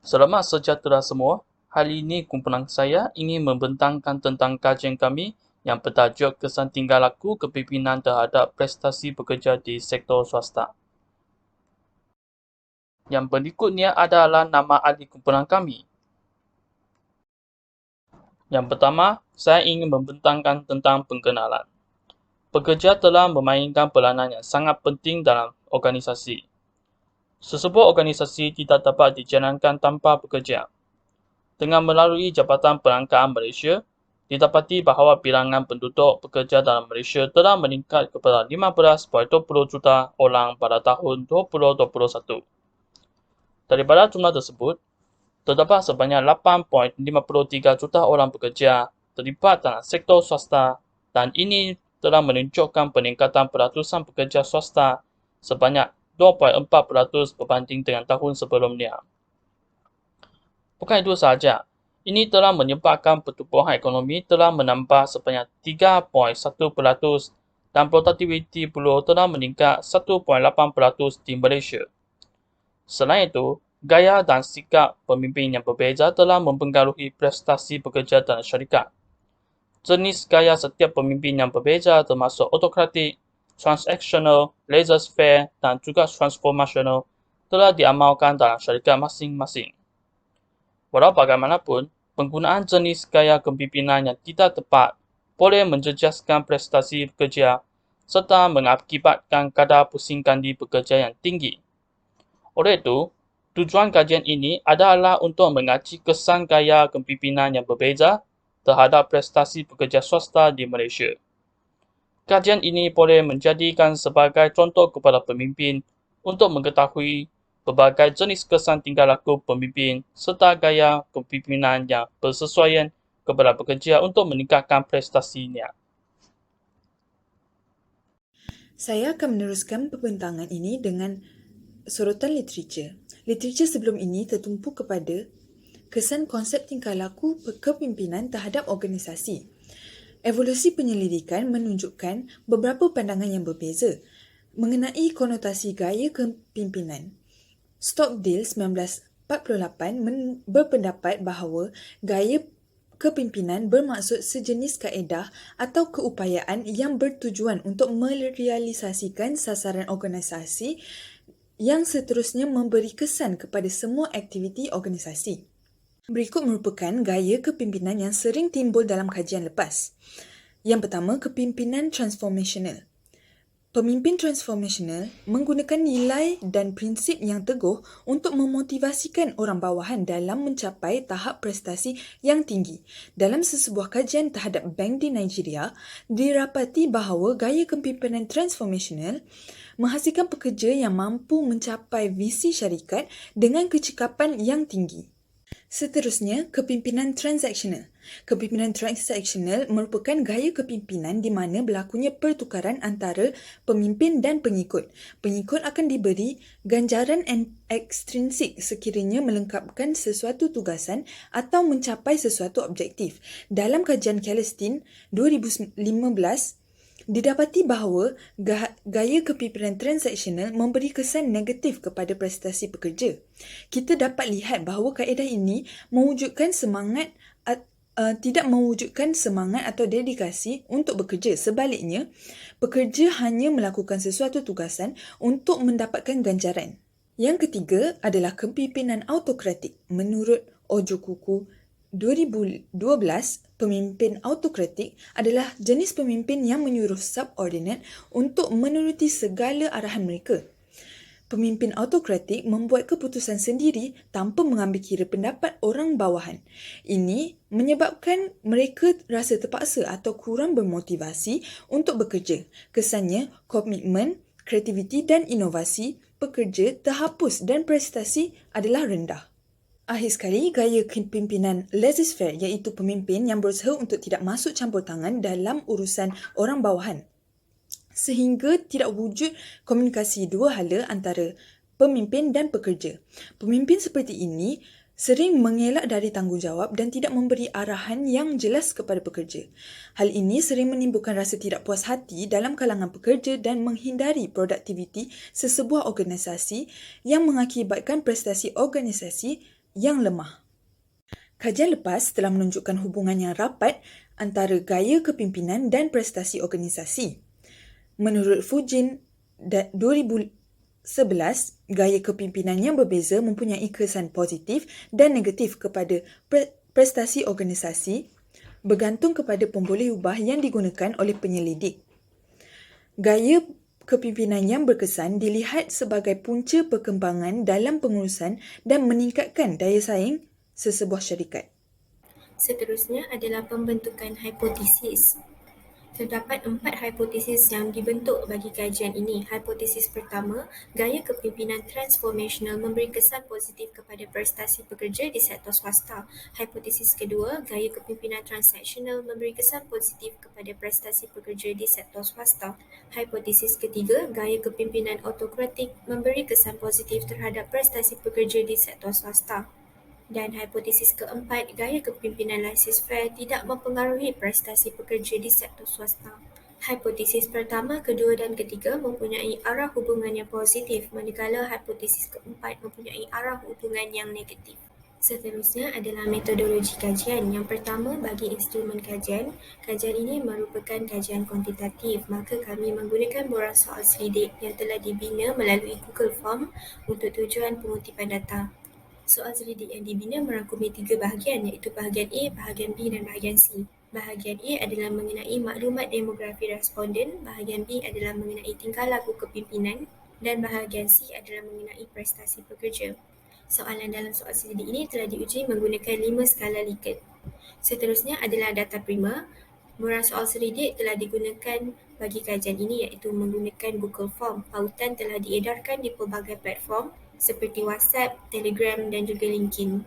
Selamat sejahtera semua. Hari ini kumpulan saya ingin membentangkan tentang kajian kami yang bertajuk Kesan Tingkah Laku Kepimpinan Terhadap Prestasi Pekerja di Sektor Swasta. Yang berikutnya adalah nama ahli kumpulan kami. Yang pertama, saya ingin membentangkan tentang pengenalan. Pekerja telah memainkan peranan yang sangat penting dalam organisasi. Sesebuah organisasi tidak dapat dijalankan tanpa pekerja. Dengan melalui Jabatan Perangkaan Malaysia, didapati bahawa bilangan penduduk pekerja dalam Malaysia telah meningkat kepada 15.20 juta orang pada tahun 2021. Daripada jumlah tersebut, terdapat sebanyak 8.53 juta orang pekerja terlibat dalam sektor swasta dan ini telah menunjukkan peningkatan peratusan pekerja swasta sebanyak 2.4% berbanding dengan tahun sebelumnya. Bukan itu sahaja, ini telah menyebabkan pertumbuhan ekonomi telah menambah sebanyak 3.1% dan produktiviti buruh telah meningkat 1.8% di Malaysia. Selain itu, gaya dan sikap pemimpin yang berbeza telah mempengaruhi prestasi pekerja dan syarikat. Jenis gaya setiap pemimpin yang berbeza termasuk autokratik, transaksional, laissez-faire dan juga transformasional telah diamalkan dalam syarikat masing-masing. Walau bagaimanapun, penggunaan jenis gaya kepimpinan yang tidak tepat boleh menjejaskan prestasi pekerja serta mengakibatkan kadar pusing kandi pekerja yang tinggi. Oleh itu, tujuan kajian ini adalah untuk mengaji kesan gaya kepimpinan yang berbeza terhadap prestasi pekerja swasta di Malaysia. Kajian ini boleh menjadikan sebagai contoh kepada pemimpin untuk mengetahui berbagai jenis kesan tingkah laku pemimpin serta gaya kepimpinan yang bersesuaian kepada pekerja untuk meningkatkan prestasinya. Saya akan meneruskan pembentangan ini dengan sorotan literatur. Literatur sebelum ini tertumpu kepada kesan konsep tingkah laku kepimpinan terhadap organisasi. Evolusi penyelidikan menunjukkan beberapa pandangan yang berbeza mengenai konotasi gaya kepimpinan. Stockdale 1948 berpendapat bahawa gaya kepimpinan bermaksud sejenis kaedah atau keupayaan yang bertujuan untuk merealisasikan sasaran organisasi yang seterusnya memberi kesan kepada semua aktiviti organisasi. Berikut merupakan gaya kepimpinan yang sering timbul dalam kajian lepas. Yang pertama, kepimpinan transformational. Pemimpin transformational menggunakan nilai dan prinsip yang teguh untuk memotivasikan orang bawahan dalam mencapai tahap prestasi yang tinggi. Dalam sesebuah kajian terhadap bank di Nigeria, didapati bahawa gaya kepimpinan transformational menghasilkan pekerja yang mampu mencapai visi syarikat dengan kecekapan yang tinggi. Seterusnya, kepimpinan transaksional. Kepimpinan transaksional merupakan gaya kepimpinan di mana berlakunya pertukaran antara pemimpin dan pengikut. Pengikut akan diberi ganjaran ekstrinsik sekiranya melengkapkan sesuatu tugasan atau mencapai sesuatu objektif. Dalam kajian Celestine 2015, didapati bahawa gaya kepimpinan transaksional memberi kesan negatif kepada prestasi pekerja. Kita dapat lihat bahawa kaedah ini tidak mewujudkan semangat atau dedikasi untuk bekerja. Sebaliknya, pekerja hanya melakukan sesuatu tugasan untuk mendapatkan ganjaran. Yang ketiga adalah kepimpinan autokratik. Menurut Ojokuku 2012, pemimpin autokratik adalah jenis pemimpin yang menyuruh subordinate untuk menuruti segala arahan mereka. Pemimpin autokratik membuat keputusan sendiri tanpa mengambil kira pendapat orang bawahan. Ini menyebabkan mereka rasa terpaksa atau kurang bermotivasi untuk bekerja. Kesannya, komitmen, kreativiti dan inovasi pekerja terhapus dan prestasi adalah rendah. Akhir sekali, gaya kepimpinan laissez-faire iaitu pemimpin yang berusaha untuk tidak masuk campur tangan dalam urusan orang bawahan, sehingga tidak wujud komunikasi dua hala antara pemimpin dan pekerja. Pemimpin seperti ini sering mengelak dari tanggungjawab dan tidak memberi arahan yang jelas kepada pekerja. Hal ini sering menimbulkan rasa tidak puas hati dalam kalangan pekerja dan menghindari produktiviti sesebuah organisasi yang mengakibatkan prestasi organisasi yang lemah. Kajian lepas telah menunjukkan hubungan yang rapat antara gaya kepimpinan dan prestasi organisasi. Menurut Fujin 2011, gaya kepimpinan yang berbeza mempunyai kesan positif dan negatif kepada prestasi organisasi bergantung kepada pemboleh ubah yang digunakan oleh penyelidik. Gaya kepimpinan yang berkesan dilihat sebagai punca perkembangan dalam pengurusan dan meningkatkan daya saing sesebuah syarikat. Seterusnya adalah pembentukan hipotesis. Terdapat 4 hipotesis yang dibentuk bagi kajian ini. Hipotesis pertama, gaya kepimpinan transformational memberi kesan positif kepada prestasi pekerja di sektor swasta. Hipotesis kedua, gaya kepimpinan transactional memberi kesan positif kepada prestasi pekerja di sektor swasta. Hipotesis ketiga, gaya kepimpinan autokratik memberi kesan positif terhadap prestasi pekerja di sektor swasta. Dan hipotesis keempat, gaya kepimpinan laissez-faire tidak mempengaruhi prestasi pekerja di sektor swasta. Hipotesis pertama, kedua dan ketiga mempunyai arah hubungan yang positif, manakala hipotesis keempat mempunyai arah hubungan yang negatif. Seterusnya adalah metodologi kajian. Yang pertama, bagi instrumen kajian. Kajian ini merupakan kajian kuantitatif, maka kami menggunakan borang soal selidik yang telah dibina melalui Google Form untuk tujuan pengutipan data. Soal selidik yang dibina merangkumi 3 bahagian, iaitu bahagian A, bahagian B dan bahagian C. Bahagian A adalah mengenai maklumat demografi responden, bahagian B adalah mengenai tingkah laku kepimpinan dan bahagian C adalah mengenai prestasi pekerja. Soalan dalam soal selidik ini telah diuji menggunakan 5 skala Likert. Seterusnya adalah data prima. Borang soal selidik telah digunakan bagi kajian ini iaitu menggunakan Google Form. Pautan telah diedarkan di pelbagai platform seperti WhatsApp, Telegram dan juga LinkedIn.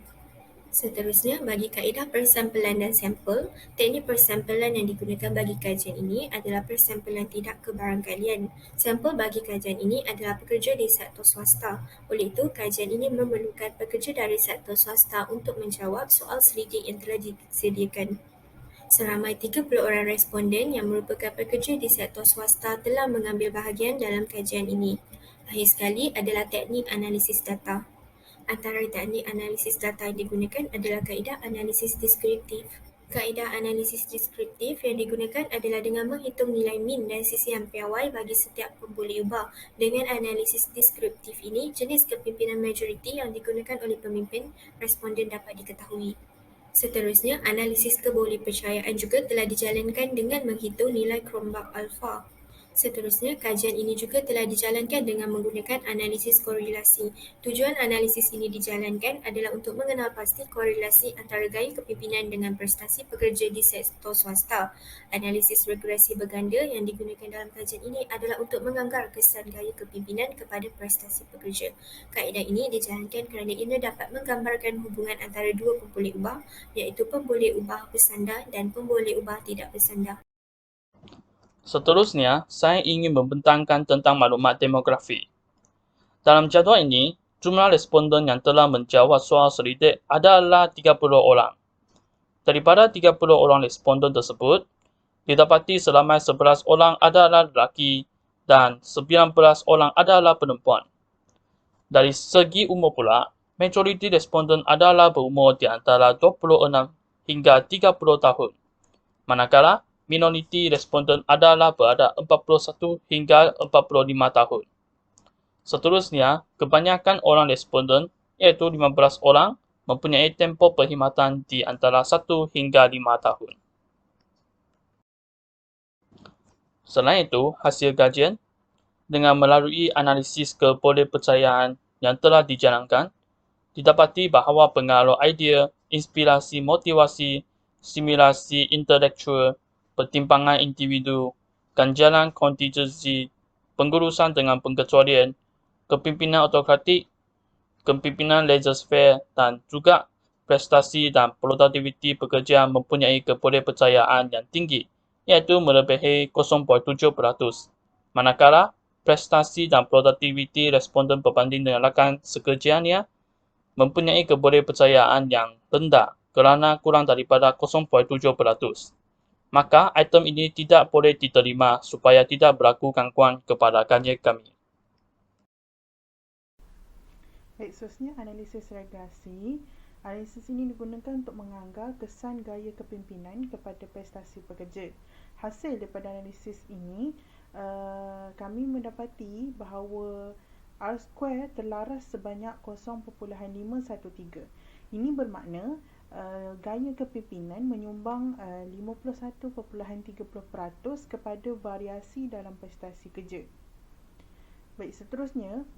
Seterusnya, bagi kaedah persampelan dan sampel, teknik persampelan yang digunakan bagi kajian ini adalah persampelan tidak kebarangkalian. Sampel bagi kajian ini adalah pekerja di sektor swasta. Oleh itu, kajian ini memerlukan pekerja dari sektor swasta untuk menjawab soal selidik yang telah disediakan. Seramai 30 orang responden yang merupakan pekerja di sektor swasta telah mengambil bahagian dalam kajian ini. Akhir sekali adalah teknik analisis data. Antara teknik analisis data yang digunakan adalah kaedah analisis deskriptif. Kaedah analisis deskriptif yang digunakan adalah dengan menghitung nilai min dan sisihan piawai bagi setiap pemboleh ubah. Dengan analisis deskriptif ini, jenis kepimpinan majoriti yang digunakan oleh pemimpin responden dapat diketahui. Seterusnya, analisis kebolehpercayaan juga telah dijalankan dengan menghitung nilai Cronbach alpha. Seterusnya, kajian ini juga telah dijalankan dengan menggunakan analisis korelasi. Tujuan analisis ini dijalankan adalah untuk mengenal pasti korelasi antara gaya kepimpinan dengan prestasi pekerja di sektor swasta. Analisis regresi berganda yang digunakan dalam kajian ini adalah untuk menganggar kesan gaya kepimpinan kepada prestasi pekerja. Kaedah ini dijalankan kerana ia dapat menggambarkan hubungan antara dua pemboleh ubah, iaitu pemboleh ubah bersandar dan pemboleh ubah tidak bersandar. Seterusnya, saya ingin membentangkan tentang maklumat demografi. Dalam jadual ini, jumlah responden yang telah menjawab soal selidik adalah 30 orang. Daripada 30 orang responden tersebut, didapati seramai 11 orang adalah lelaki dan 19 orang adalah perempuan. Dari segi umur pula, majoriti responden adalah berumur di antara 26 hingga 30 tahun. Manakala, minoriti responden adalah berada 41 hingga 45 tahun. Seterusnya, kebanyakan orang responden, iaitu 15 orang, mempunyai tempoh perkhidmatan di antara 1 hingga 5 tahun. Selain itu, hasil kajian dengan melalui analisis kebolehpercayaan yang telah dijalankan, didapati bahawa pengaruh idea, inspirasi motivasi, simulasi intelektual, pertimbangan individu, ganjalan kontingensi, pengurusan dengan pengecualian, kepimpinan autokratik, kepimpinan laissez-faire dan juga prestasi dan produktiviti pekerja mempunyai kebolehpercayaan yang tinggi, iaitu melebihi 0.7%. Manakala, prestasi dan produktiviti responden berbanding dengan rakan sekerjanya mempunyai kebolehpercayaan yang rendah kerana kurang daripada 0.7%. Maka item ini tidak boleh diterima supaya tidak berlaku gangguan kepada kajian kami. Baik, seterusnya analisis regresi. Analisis ini digunakan untuk menganggar kesan gaya kepimpinan kepada prestasi pekerja. Hasil daripada analisis ini, kami mendapati bahawa R2 terlaras sebanyak 0.513. Ini bermakna gaya kepimpinan menyumbang 51.30% kepada variasi dalam prestasi kerja. Baik, seterusnya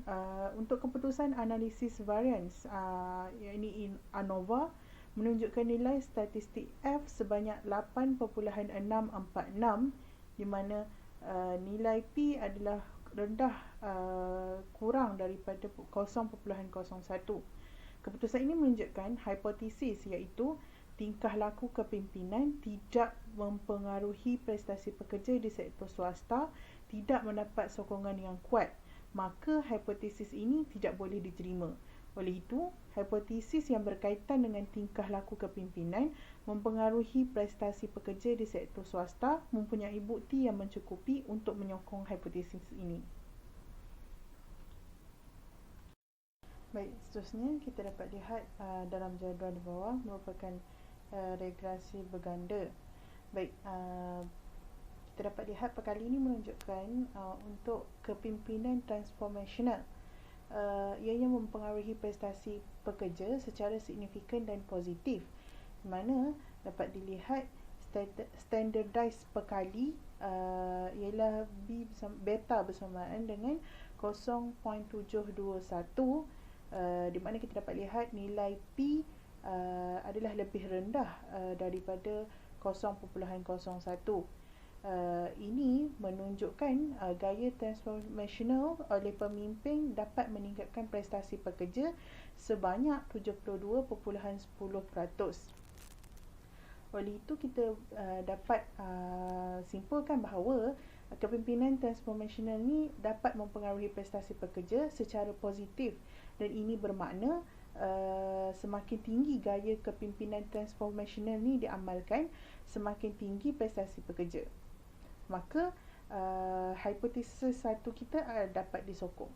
untuk keputusan analisis variance, ini ANOVA menunjukkan nilai statistik F sebanyak 8.646, di mana nilai P adalah rendah kurang daripada 0.01. Keputusan ini menunjukkan hipotesis, iaitu tingkah laku kepimpinan tidak mempengaruhi prestasi pekerja di sektor swasta tidak mendapat sokongan yang kuat, maka hipotesis ini tidak boleh diterima. Oleh itu, hipotesis yang berkaitan dengan tingkah laku kepimpinan mempengaruhi prestasi pekerja di sektor swasta mempunyai bukti yang mencukupi untuk menyokong hipotesis ini. Baik, seterusnya kita dapat lihat dalam jadual di bawah merupakan regresi berganda. Baik, kita dapat lihat perkara ini menunjukkan untuk kepimpinan transformational, ianya mempengaruhi prestasi pekerja secara signifikan dan positif, di mana dapat dilihat standardized perkali ialah beta bersamaan dengan 0.721, di mana kita dapat lihat nilai P adalah lebih rendah daripada 0.01. Ini menunjukkan gaya transformational oleh pemimpin dapat meningkatkan prestasi pekerja sebanyak 72.10%. Oleh itu, kita dapat simpulkan bahawa kepimpinan transformational ni dapat mempengaruhi prestasi pekerja secara positif, dan ini bermakna semakin tinggi gaya kepimpinan transformational ni diamalkan, semakin tinggi prestasi pekerja. Maka hipotesis satu kita dapat disokong.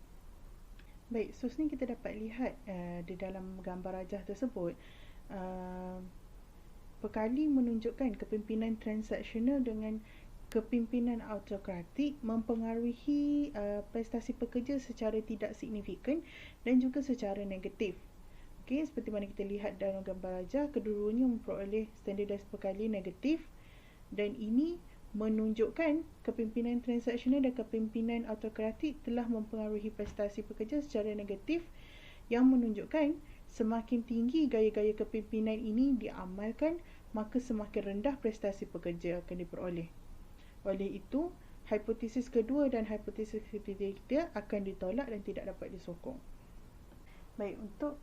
Baik, seterusnya kita dapat lihat di dalam gambar rajah tersebut, perkali menunjukkan kepimpinan transaksional dengan kepimpinan autokratik mempengaruhi prestasi pekerja secara tidak signifikan dan juga secara negatif. Okey, seperti mana kita lihat dalam gambar rajah, kedua-duanya memperoleh standardized perkali negatif, dan ini menunjukkan kepimpinan transaksional dan kepimpinan autokratik telah mempengaruhi prestasi pekerja secara negatif, yang menunjukkan semakin tinggi gaya-gaya kepimpinan ini diamalkan, maka semakin rendah prestasi pekerja akan diperoleh. Oleh itu, hipotesis kedua dan hipotesis ketiga akan ditolak dan tidak dapat disokong. Baik, untuk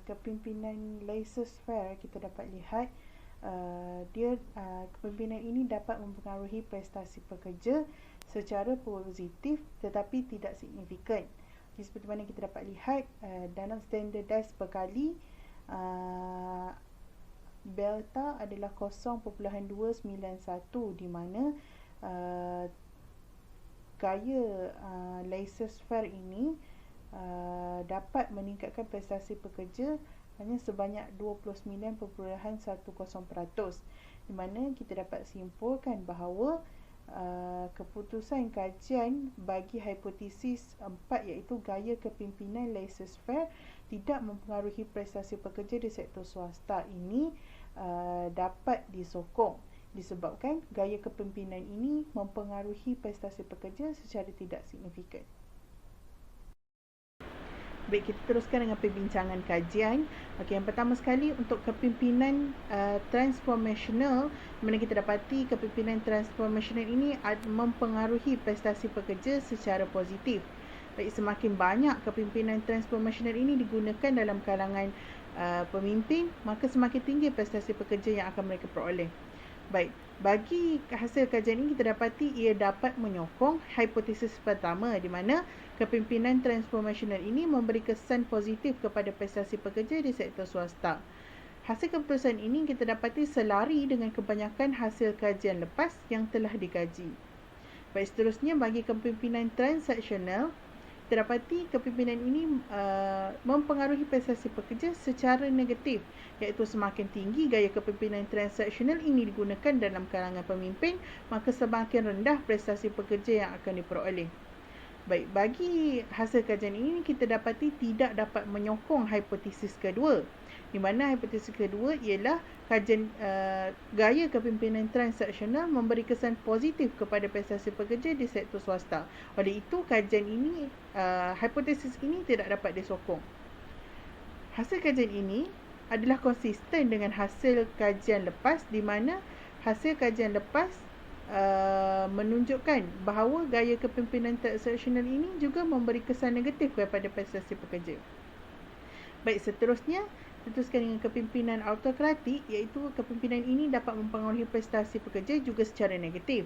kepimpinan laissez-faire, kita dapat lihat kepimpinan ini dapat mempengaruhi prestasi pekerja secara positif tetapi tidak signifikan. Jadi, seperti mana kita dapat lihat dalam standardized perkali, delta adalah 0.291, di mana gaya laissez-faire ini dapat meningkatkan prestasi pekerja hanya sebanyak 29.10%, di mana kita dapat simpulkan bahawa keputusan kajian bagi hipotesis 4, iaitu gaya kepimpinan laissez-faire tidak mempengaruhi prestasi pekerja di sektor swasta ini dapat disokong, disebabkan gaya kepimpinan ini mempengaruhi prestasi pekerja secara tidak signifikan. Baik, kita teruskan dengan perbincangan kajian. Okey, yang pertama sekali untuk kepimpinan transformational, mana kita dapati kepimpinan transformational ini mempengaruhi prestasi pekerja secara positif. Baik, semakin banyak kepimpinan transformational ini digunakan dalam kalangan pemimpin, maka semakin tinggi prestasi pekerja yang akan mereka peroleh. Baik, bagi hasil kajian ini kita dapati ia dapat menyokong hipotesis pertama, di mana kepimpinan transformational ini memberi kesan positif kepada prestasi pekerja di sektor swasta. Hasil keputusan ini kita dapati selari dengan kebanyakan hasil kajian lepas yang telah dikaji. Baik, seterusnya bagi kepimpinan transaksional, kita dapati kepimpinan ini mempengaruhi prestasi pekerja secara negatif, iaitu semakin tinggi gaya kepimpinan transaksional ini digunakan dalam kalangan pemimpin, maka semakin rendah prestasi pekerja yang akan diperoleh. Baik, bagi hasil kajian ini kita dapati tidak dapat menyokong hipotesis kedua, di mana hipotesis kedua ialah kajian gaya kepimpinan transaksional memberi kesan positif kepada prestasi pekerja di sektor swasta. Oleh itu, kajian ini, hipotesis ini tidak dapat disokong. Hasil kajian ini adalah konsisten dengan hasil kajian lepas, di mana hasil kajian lepas menunjukkan bahawa gaya kepimpinan transaksional ini juga memberi kesan negatif kepada prestasi pekerja. Baik, seterusnya teruskan dengan kepimpinan autokratik, iaitu kepimpinan ini dapat mempengaruhi prestasi pekerja juga secara negatif.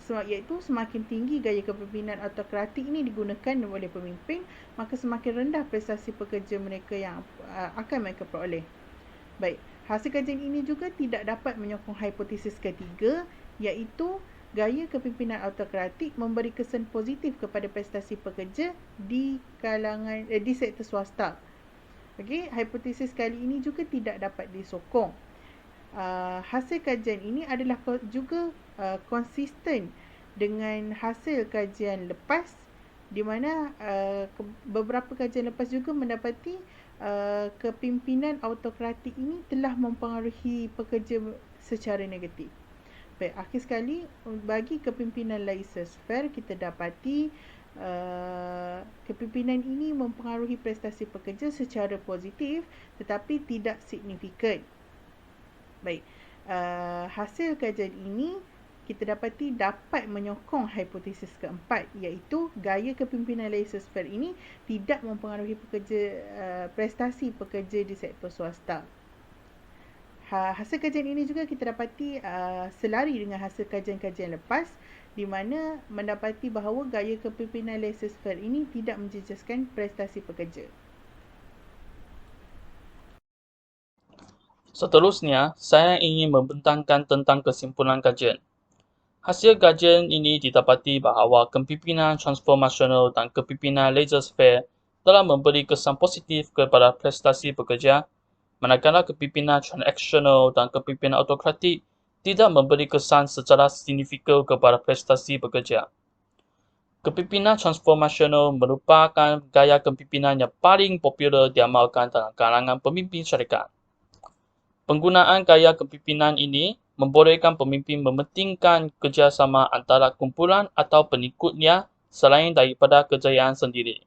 Iaitu semakin tinggi gaya kepimpinan autokratik ini digunakan oleh pemimpin, maka semakin rendah prestasi pekerja mereka yang akan mereka peroleh. Baik, hasil kajian ini juga tidak dapat menyokong hipotesis ketiga, iaitu gaya kepimpinan autokratik memberi kesan positif kepada prestasi pekerja di kalangan di sektor swasta. Okey, hipotesis kali ini juga tidak dapat disokong. Hasil kajian ini adalah juga konsisten dengan hasil kajian lepas, di mana beberapa kajian lepas juga mendapati kepimpinan autokratik ini telah mempengaruhi pekerja secara negatif. Baik, akhir sekali, bagi kepimpinan laissez-faire kita dapati kepimpinan ini mempengaruhi prestasi pekerja secara positif tetapi tidak signifikan. Baik, hasil kajian ini kita dapati dapat menyokong hipotesis keempat, iaitu gaya kepimpinan laissez-faire ini tidak mempengaruhi prestasi pekerja di sektor swasta. Hasil kajian ini juga kita dapati selari dengan hasil kajian-kajian lepas, di mana mendapati bahawa gaya kepimpinan laissez-faire ini tidak menjejaskan prestasi pekerja. Seterusnya, saya ingin membentangkan tentang kesimpulan kajian. Hasil kajian ini didapati bahawa kepimpinan transformasional dan kepimpinan laissez-faire telah memberi kesan positif kepada prestasi pekerja, manakala kepimpinan transaksional dan kepimpinan autokratik tidak memberi kesan secara signifikan kepada prestasi pekerja. Kepimpinan transformasional merupakan gaya kepimpinan yang paling popular diamalkan dalam kalangan pemimpin syarikat. Penggunaan gaya kepimpinan ini membolehkan pemimpin mementingkan kerjasama antara kumpulan atau pengikutnya selain daripada kejayaan sendiri.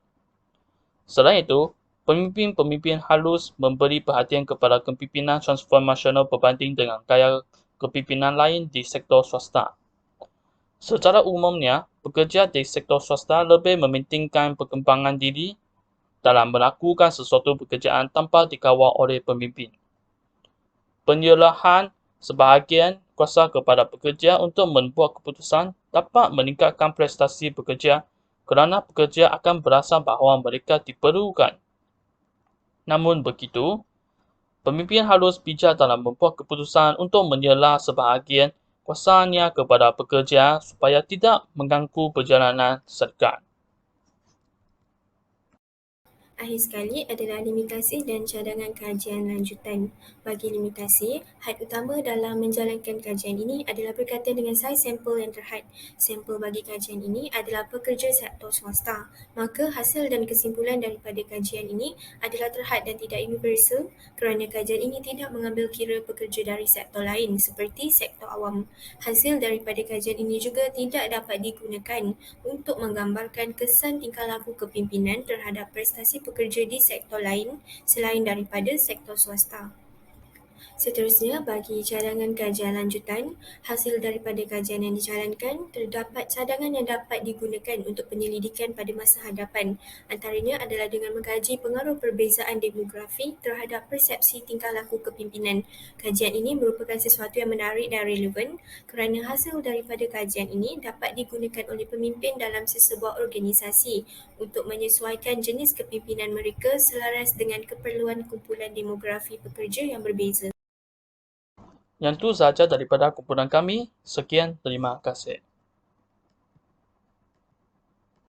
Selain itu, pemimpin-pemimpin harus memberi perhatian kepada kepimpinan transformasional berbanding dengan gaya kepimpinan lain di sektor swasta. Secara umumnya, pekerja di sektor swasta lebih mementingkan perkembangan diri dalam melakukan sesuatu pekerjaan tanpa dikawal oleh pemimpin. Penyerahan sebahagian kuasa kepada pekerja untuk membuat keputusan dapat meningkatkan prestasi pekerja kerana pekerja akan berasa bahawa mereka diperlukan. Namun begitu, pemimpin harus bijak dalam membuat keputusan untuk menyerah sebahagian kuasanya kepada pekerja supaya tidak mengganggu perjalanan syarikat. Akhir sekali adalah limitasi dan cadangan kajian lanjutan. Bagi limitasi, had utama dalam menjalankan kajian ini adalah berkaitan dengan saiz sampel yang terhad. Sampel bagi kajian ini adalah pekerja sektor swasta. Maka hasil dan kesimpulan daripada kajian ini adalah terhad dan tidak universal kerana kajian ini tidak mengambil kira pekerja dari sektor lain seperti sektor awam. Hasil daripada kajian ini juga tidak dapat digunakan untuk menggambarkan kesan tingkah laku kepimpinan terhadap prestasi pekerja di sektor lain selain daripada sektor swasta. Seterusnya, bagi cadangan kajian lanjutan, hasil daripada kajian yang dijalankan, terdapat cadangan yang dapat digunakan untuk penyelidikan pada masa hadapan. Antaranya adalah dengan mengkaji pengaruh perbezaan demografi terhadap persepsi tingkah laku kepimpinan. Kajian ini merupakan sesuatu yang menarik dan relevan kerana hasil daripada kajian ini dapat digunakan oleh pemimpin dalam sesebuah organisasi untuk menyesuaikan jenis kepimpinan mereka selaras dengan keperluan kumpulan demografi pekerja yang berbeza. Yang itu sahaja daripada kumpulan kami. Sekian, terima kasih.